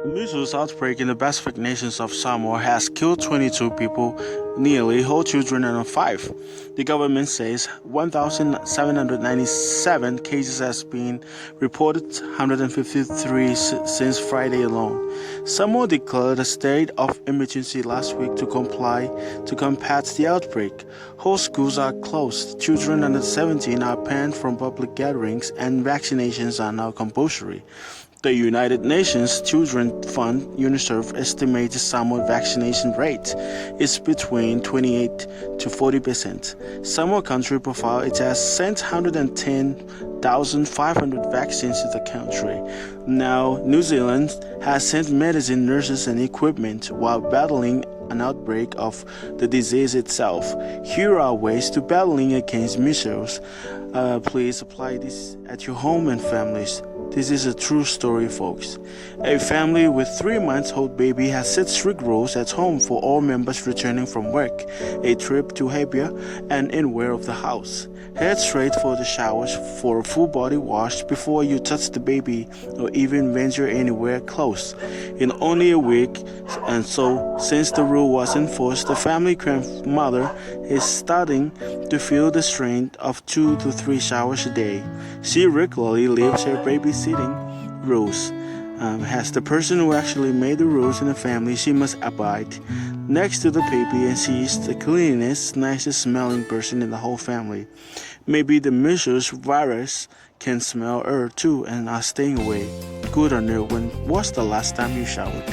The measles outbreak in the Pacific nations of Samoa has killed 22 people, nearly whole children and 5. The government says 1,797 cases has been reported, 153 since Friday alone. Samoa declared a state of emergency last week to combat the outbreak. Whole schools are closed, children under 17 are banned from public gatherings, and vaccinations are now compulsory. The United Nations Children's Fund (Unicef) estimates Samoa's vaccination rate is between 28 to 40%. Samoa country profile it has sent 110,500 vaccines to the country. Now, New Zealand has sent medicine, nurses, and equipment while battling an outbreak of the disease itself. Here are ways to battling against measles. Please apply this at your home and families. This is a true story, folks. A family with 3 months old baby has set strict rules at home for all members returning from work, a trip to Apia, and anywhere of the house. Head straight for the showers for a full body wash before you touch the baby or even venture anywhere close. In only a week, and so since the rule was enforced, the family grandmother is starting to feel the strain of 2 to 3 showers a day. She regularly leaves her babysitting rules. As the person who actually made the rules in the family, she must abide next to the baby, and she is the cleanest, nicest smelling person in the whole family. Maybe the measles virus can smell her too and are staying away. Good on her. When was the last time you showered?